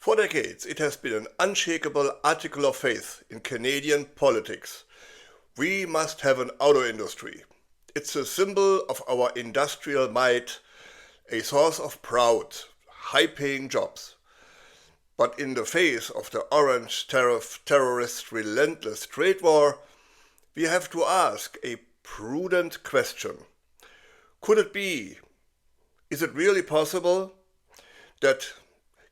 For decades, it has been an unshakable article of faith in Canadian politics. We must have an auto industry. It's a symbol of our industrial might, a source of proud, high-paying jobs. But in the face of the orange tariff terrorist relentless trade war, we have to ask a prudent question. Could it be, is it really possible that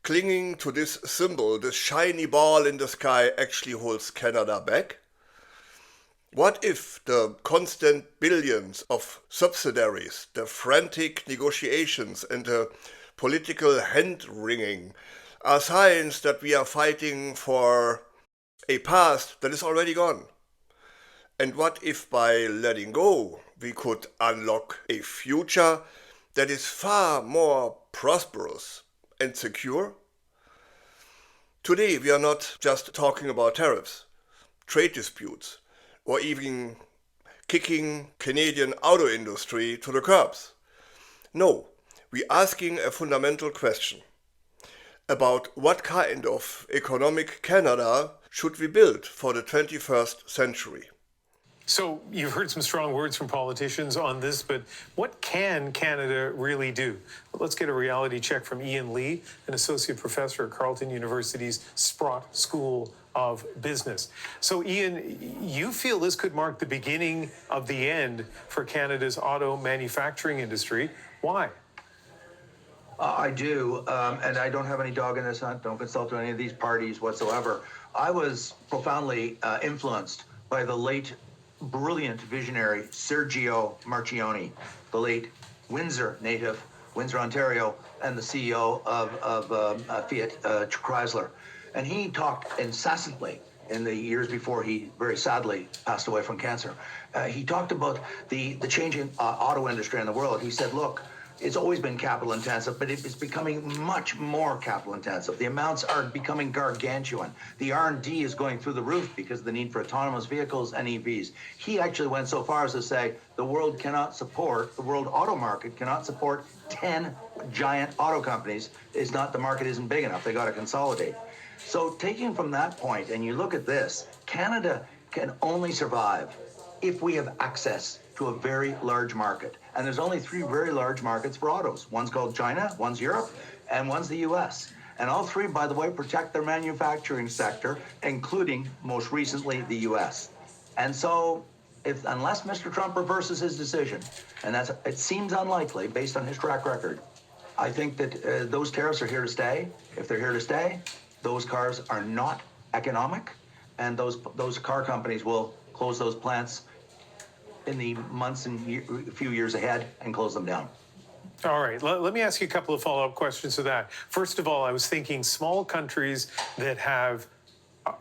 clinging to this symbol, this shiny ball in the sky, actually holds Canada back? What if the constant billions of subsidies, the frantic negotiations and the political hand-wringing are signs that we are fighting for a past that is already gone? And what if by letting go we could unlock a future that is far more prosperous and secure? Today we are not just talking about tariffs, trade disputes, or even kicking Canadian auto industry to the curbs. No, we're asking a fundamental question about what kind of economic Canada should we build for the 21st century. So you've heard some strong words from politicians on this, but what can Canada really do? Well, let's get a reality check from Ian Lee, an associate professor at Carleton University's Sprott School of Business. So Ian, you feel this could mark the beginning of the end for Canada's auto manufacturing industry. Why? I do, and I don't have any dog in this hunt. Don't consult with any of these parties whatsoever. I was profoundly influenced by the late brilliant visionary Sergio Marchionne, the late Windsor native, Windsor, Ontario, and the CEO of Fiat Chrysler. And he talked incessantly in the years before he very sadly passed away from cancer. He talked about the changing auto industry in the world. He said, look, it's always been capital intensive, but it's becoming much more capital intensive. The amounts are becoming gargantuan. The R&D is going through the roof because of the need for autonomous vehicles and EVs. He actually went so far as to say the world auto market cannot support 10 giant auto companies. The market isn't big enough. They got to consolidate. So taking from that point, and you look at this, Canada can only survive if we have access to a very large market. And there's only 3 very large markets for autos. One's called China, one's Europe, and one's the US. And all 3, by the way, protect their manufacturing sector, including, most recently, the US. And so, unless Mr. Trump reverses his decision, and it seems unlikely based on his track record, I think that those tariffs are here to stay. If they're here to stay, those cars are not economic, and those car companies will close those plants in the months and few years ahead and close them down. All right, let me ask you a couple of follow-up questions to that. First of all, I was thinking small countries that have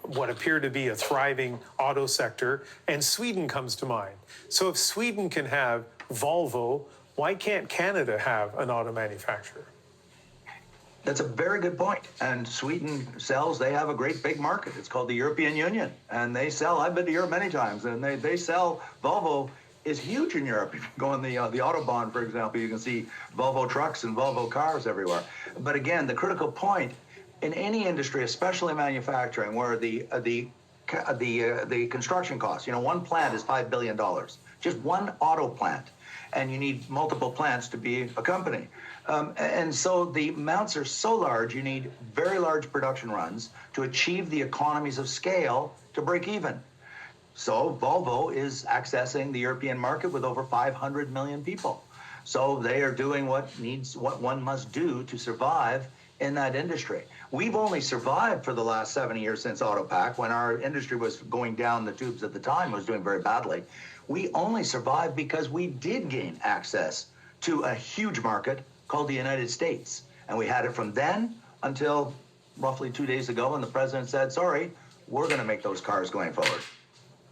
what appear to be a thriving auto sector, and Sweden comes to mind. So if Sweden can have Volvo, why can't Canada have an auto manufacturer? That's a very good point. And Sweden they have a great big market. It's called the European Union. And they sell, I've been to Europe many times, and they sell, Volvo is huge in Europe. If you go on the Autobahn, for example, you can see Volvo trucks and Volvo cars everywhere. But again, the critical point in any industry, especially manufacturing, where the construction costs, one plant is $5 billion, just one auto plant. And you need multiple plants to be a company. And so the amounts are so large, you need very large production runs to achieve the economies of scale to break even. So Volvo is accessing the European market with over 500 million people. So they are doing what one must do to survive in that industry. We've only survived for the last 7 years since Autopac, when our industry was going down the tubes at the time, was doing very badly. We only survived because we did gain access to a huge market called the United States. And we had it from then until roughly 2 days ago when the president said, sorry, we're going to make those cars going forward.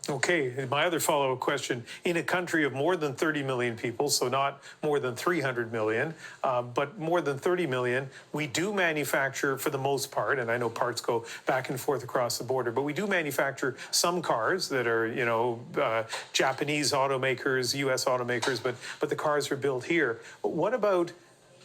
Okay, my other follow-up question, in a country of more than 30 million people, so not more than 300 million, but more than 30 million, we do manufacture for the most part, and I know parts go back and forth across the border, but we do manufacture some cars that are, Japanese automakers, US automakers, but the cars are built here. What about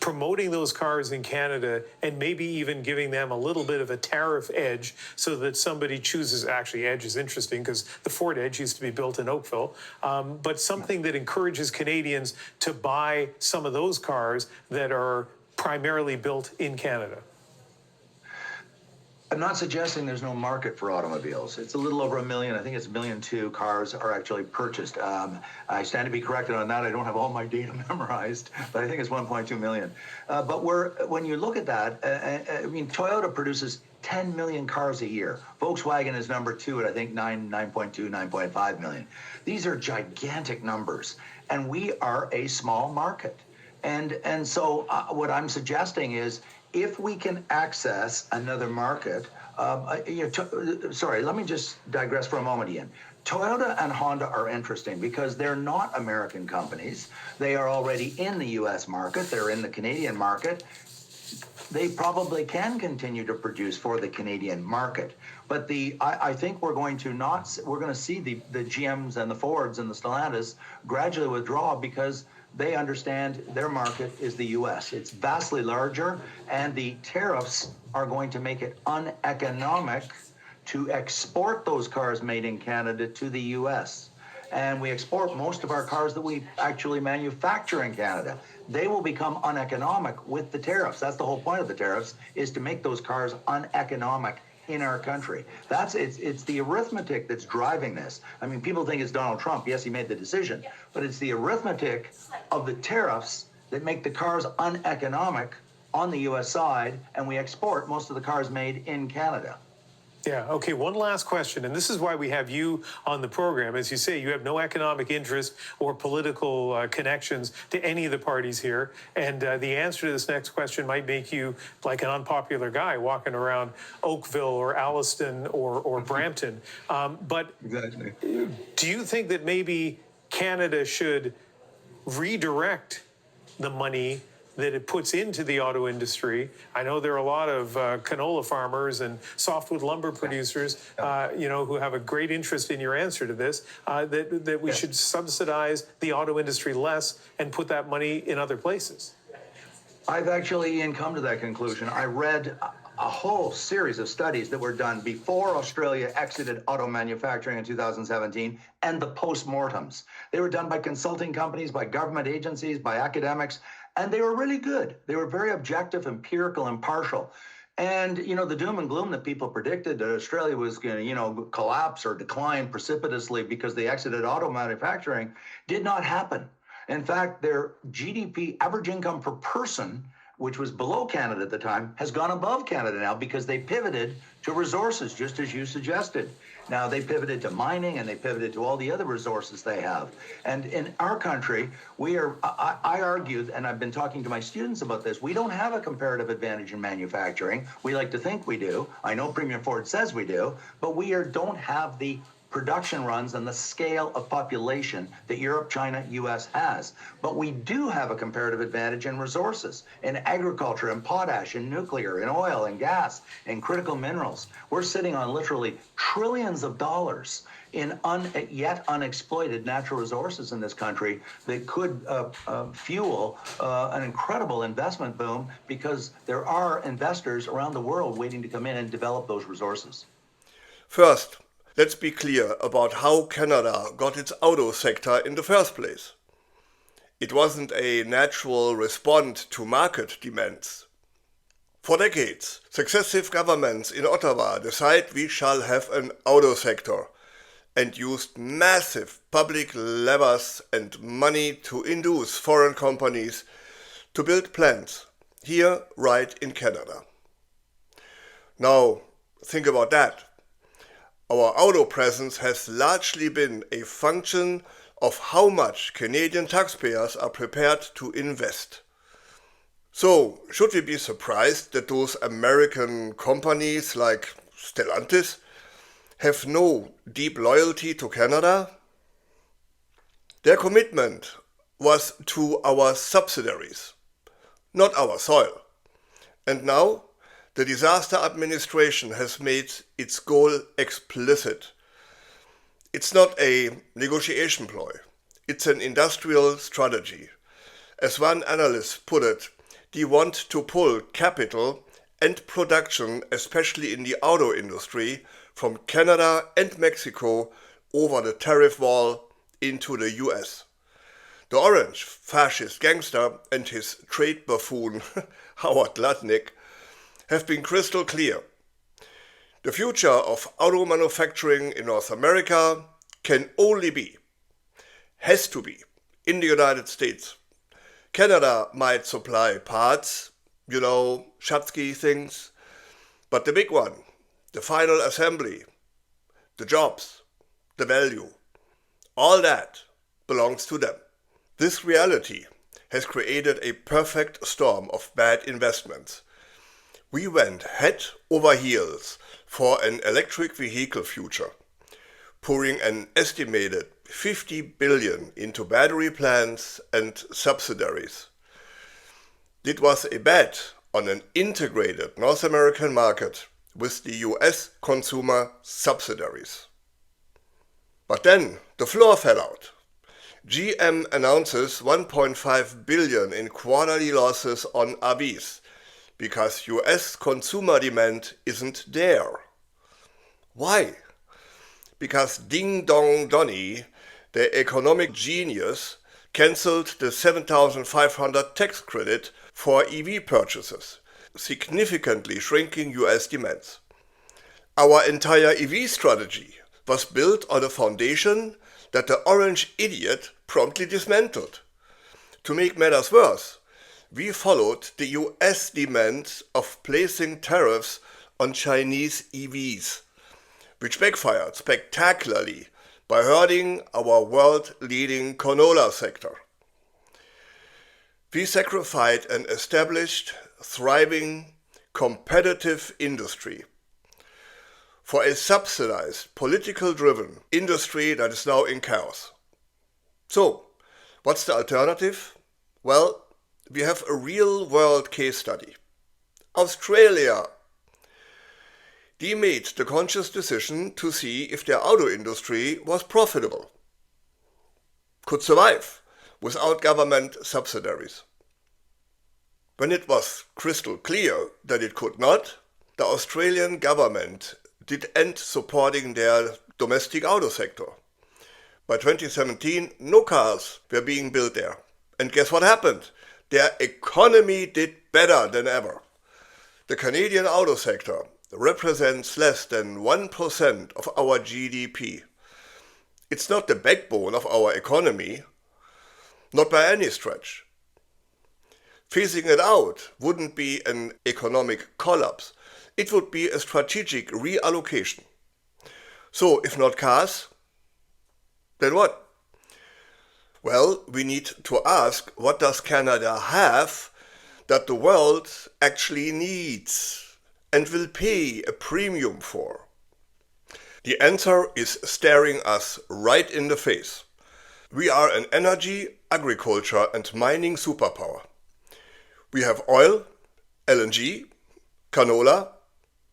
promoting those cars in Canada and maybe even giving them a little bit of a tariff edge so that somebody chooses, actually edge is interesting because the Ford Edge used to be built in Oakville, but something that encourages Canadians to buy some of those cars that are primarily built in Canada? I'm not suggesting there's no market for automobiles. It's a little over 1 million. I think it's 1,000,002 cars are actually purchased. I stand to be corrected on that. I don't have all my data memorized, but I think it's 1.2 million. But when you look at that, I mean, Toyota produces 10 million cars a year. Volkswagen is number 2 at, I think, 9.2, 9.5 million. These are gigantic numbers, and we are a small market. And so what I'm suggesting is, if we can access another market, sorry, let me just digress for a moment, Ian. Toyota and Honda are interesting because they're not American companies. They are already in the U.S. market. They're in the Canadian market. They probably can continue to produce for the Canadian market. But I think we're going to see the GMs and the Fords and the Stellantis gradually withdraw because they understand their market is the U.S. It's vastly larger, and the tariffs are going to make it uneconomic to export those cars made in Canada to the U.S. And we export most of our cars that we actually manufacture in Canada. They will become uneconomic with the tariffs. That's the whole point of the tariffs, is to make those cars uneconomic in our country. It's the arithmetic that's driving this. I mean, people think it's Donald Trump. Yes, he made the decision, but it's the arithmetic of the tariffs that make the cars uneconomic on the U.S. side, and we export most of the cars made in Canada. Yeah, okay, one last question, and this is why we have you on the program. As you say, you have no economic interest or political connections to any of the parties here, and the answer to this next question might make you like an unpopular guy walking around Oakville or Alliston or Brampton. But exactly. Do you think that maybe Canada should redirect the money that it puts into the auto industry? I know there are a lot of canola farmers and softwood lumber producers, who have a great interest in your answer to this, that we should subsidize the auto industry less and put that money in other places. I've actually, Ian, come to that conclusion. I read a whole series of studies that were done before Australia exited auto manufacturing in 2017 and the postmortems. They were done by consulting companies, by government agencies, by academics, and they were really good. They were very objective, empirical, impartial. And, the doom and gloom that people predicted that Australia was going to, collapse or decline precipitously because they exited auto manufacturing did not happen. In fact, their GDP, average income per person, which was below Canada at the time, has gone above Canada now because they pivoted to resources, just as you suggested. Now they pivoted to mining and they pivoted to all the other resources they have. And in our country, I argued, and I've been talking to my students about this, we don't have a comparative advantage in manufacturing. We like to think we do. I know Premier Ford says we do, but we don't have the production runs and the scale of population that Europe, China, U.S. has. But we do have a comparative advantage in resources, in agriculture, in potash, in nuclear, in oil, in gas, in critical minerals. We're sitting on literally trillions of dollars in yet unexploited natural resources in this country that could fuel an incredible investment boom, because there are investors around the world waiting to come in and develop those resources. First, let's be clear about how Canada got its auto sector in the first place. It wasn't a natural response to market demands. For decades, successive governments in Ottawa decided we shall have an auto sector and used massive public levers and money to induce foreign companies to build plants here right in Canada. Now, think about that. Our auto presence has largely been a function of how much Canadian taxpayers are prepared to invest. So, should we be surprised that those American companies like Stellantis have no deep loyalty to Canada? Their commitment was to our subsidiaries, not our soil. And now, the disaster administration has made its goal explicit. It's not a negotiation ploy, it's an industrial strategy. As one analyst put it, they want to pull capital and production, especially in the auto industry, from Canada and Mexico over the tariff wall into the US. The orange fascist gangster and his trade buffoon, Howard Lutnick, have been crystal clear. The future of auto manufacturing in North America can only be, has to be, in the United States. Canada might supply parts, Schatzky things, but the big one, the final assembly, the jobs, the value, all that belongs to them. This reality has created a perfect storm of bad investments. We went head over heels for an electric vehicle future, pouring an estimated $50 billion into battery plants and subsidies. It was a bet on an integrated North American market with the US consumer subsidies. But then the floor fell out. GM announces $1.5 billion in quarterly losses on RVs because US consumer demand isn't there. Why? Because Ding Dong Donny, the economic genius, cancelled the $7,500 tax credit for EV purchases, significantly shrinking US demands. Our entire EV strategy was built on a foundation that the orange idiot promptly dismantled. To make matters worse, we followed the US demand of placing tariffs on Chinese EVs, which backfired spectacularly by hurting our world-leading Canola sector. We sacrificed an established, thriving, competitive industry for a subsidized, political-driven industry that is now in chaos. So, what's the alternative? Well, we have a real-world case study. Australia. They made the conscious decision to see if their auto industry was profitable, could survive without government subsidies. When it was crystal clear that it could not, the Australian government did end supporting their domestic auto sector. By 2017, no cars were being built there. And guess what happened? Their economy did better than ever. The Canadian auto sector represents less than 1% of our GDP. It's not the backbone of our economy, not by any stretch. Phasing it out wouldn't be an economic collapse. It would be a strategic reallocation. So, if not cars, then what? Well, we need to ask, what does Canada have that the world actually needs and will pay a premium for? The answer is staring us right in the face. We are an energy, agriculture and mining superpower. We have oil, LNG, canola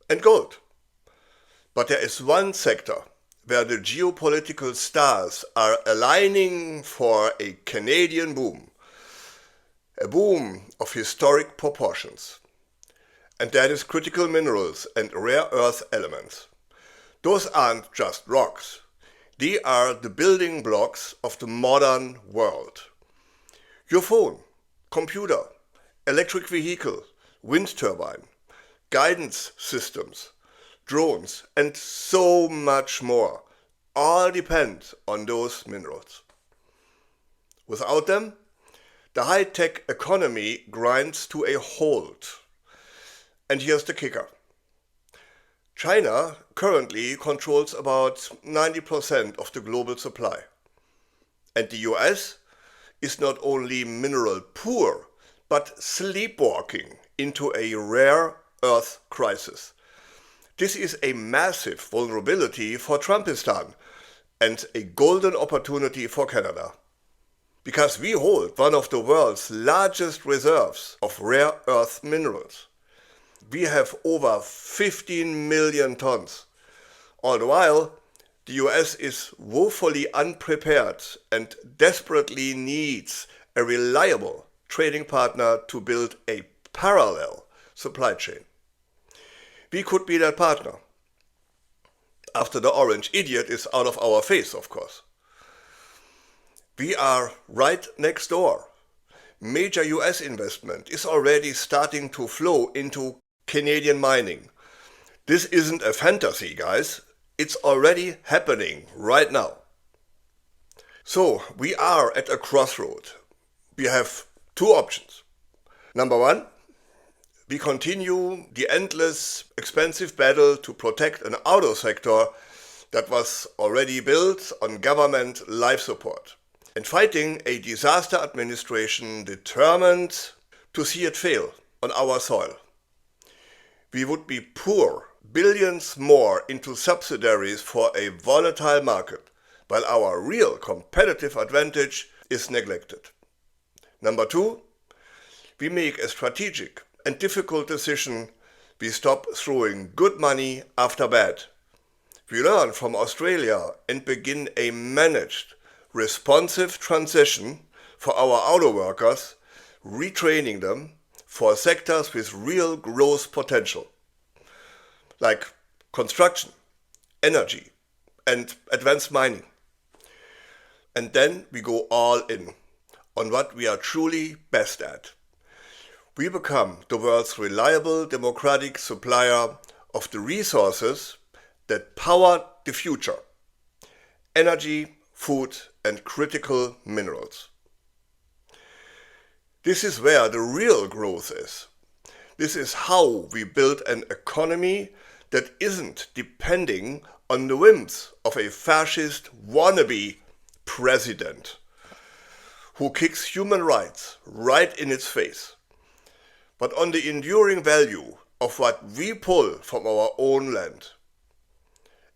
and gold. But there is one sector where the geopolitical stars are aligning for a Canadian boom. A boom of historic proportions. And that is critical minerals and rare earth elements. Those aren't just rocks. They are the building blocks of the modern world. Your phone, computer, electric vehicle, wind turbine, guidance systems, drones, and so much more all depend on those minerals. Without them, the high-tech economy grinds to a halt. And here's the kicker. China currently controls about 90% of the global supply. And the US is not only mineral poor, but sleepwalking into a rare earth crisis. This is a massive vulnerability for Trumpistan and a golden opportunity for Canada. Because we hold one of the world's largest reserves of rare earth minerals. We have over 15 million tons. All the while, the US is woefully unprepared and desperately needs a reliable trading partner to build a parallel supply chain. We could be that partner. After the orange idiot is out of our face, of course. We are right next door. Major US investment is already starting to flow into Canadian mining. This isn't a fantasy, guys. It's already happening right now. So we are at a crossroad. We have two options. Number one, we continue the endless, expensive battle to protect an auto sector that was already built on government life support and fighting a disaster administration determined to see it fail on our soil. We would be poor billions more into subsidies for a volatile market, while our real competitive advantage is neglected. Number two, we make a strategic and difficult decision. We stop throwing good money after bad. We learn from Australia and begin a managed, responsive transition for our auto workers, retraining them for sectors with real growth potential, like construction, energy, and advanced mining. And then we go all in on what we are truly best at. We become the world's reliable democratic supplier of the resources that power the future: energy, food, and critical minerals. This is where the real growth is. This is how we build an economy that isn't depending on the whims of a fascist wannabe president who kicks human rights right in its face, but on the enduring value of what we pull from our own land.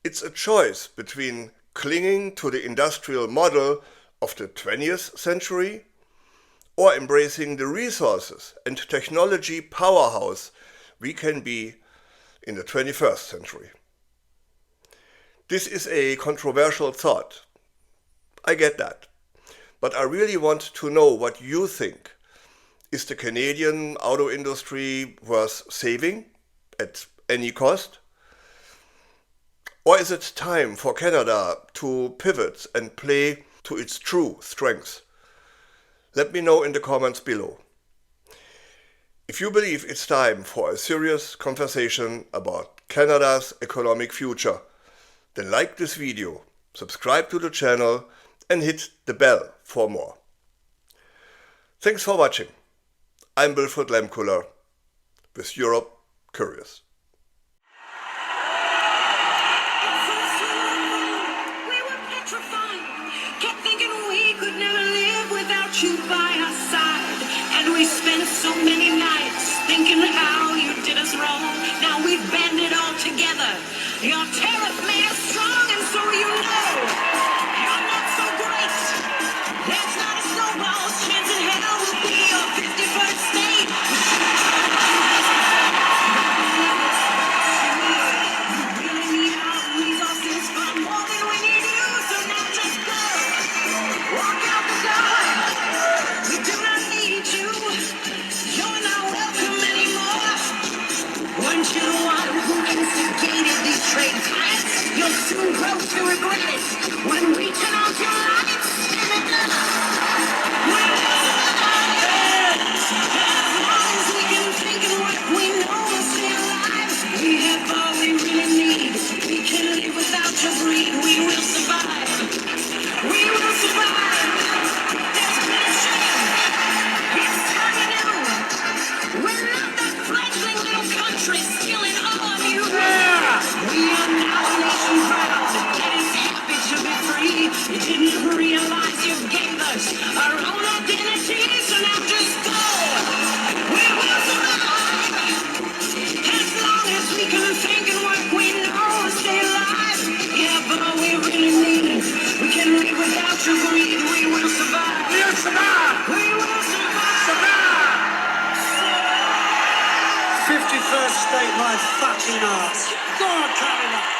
It's a choice between clinging to the industrial model of the 20th century or embracing the resources and technology powerhouse we can be in the 21st century. This is a controversial thought. I get that. But I really want to know what you think. Is the Canadian auto industry worth saving at any cost? Or is it time for Canada to pivot and play to its true strengths? Let me know in the comments below. If you believe it's time for a serious conversation about Canada's economic future, then like this video, subscribe to the channel, and hit the bell for more. Thanks for watching. I'm Wilfried Lehmkuhler with Europe Curious. We were petrified, kept thinking we could never live without you by our side. And we spent so many nights thinking how you did us wrong. Now we've banded all together. Your tariff made us strong, and so you know you're not so great. There's not a snowball's chance in hell will be your 51st state. We really need our resources for more than we need you, so now just go. Walk out the door. We do not need you. You're not welcome anymore. Weren't you the one who instigated these trade fights? You'll soon grow to regret it when we turn off your lights. We will survive. As long as we can think and work, we know we'll stay alive. We have all we really need. We can live without your greed. We will survive. We will survive. There's been a change. It's time anew. We're not that fledgling little country stealing all of you. We are now a nation proud that is happy to be free. You didn't realize you gave us our own identity, so now just go. We will survive. As long as we can think and work, we know we'll stay alive. Yeah, but all we really need, we can live without your greed. We will survive. We will survive. We will survive. Survive. 51st state, my fucking ass. Go on, Canola.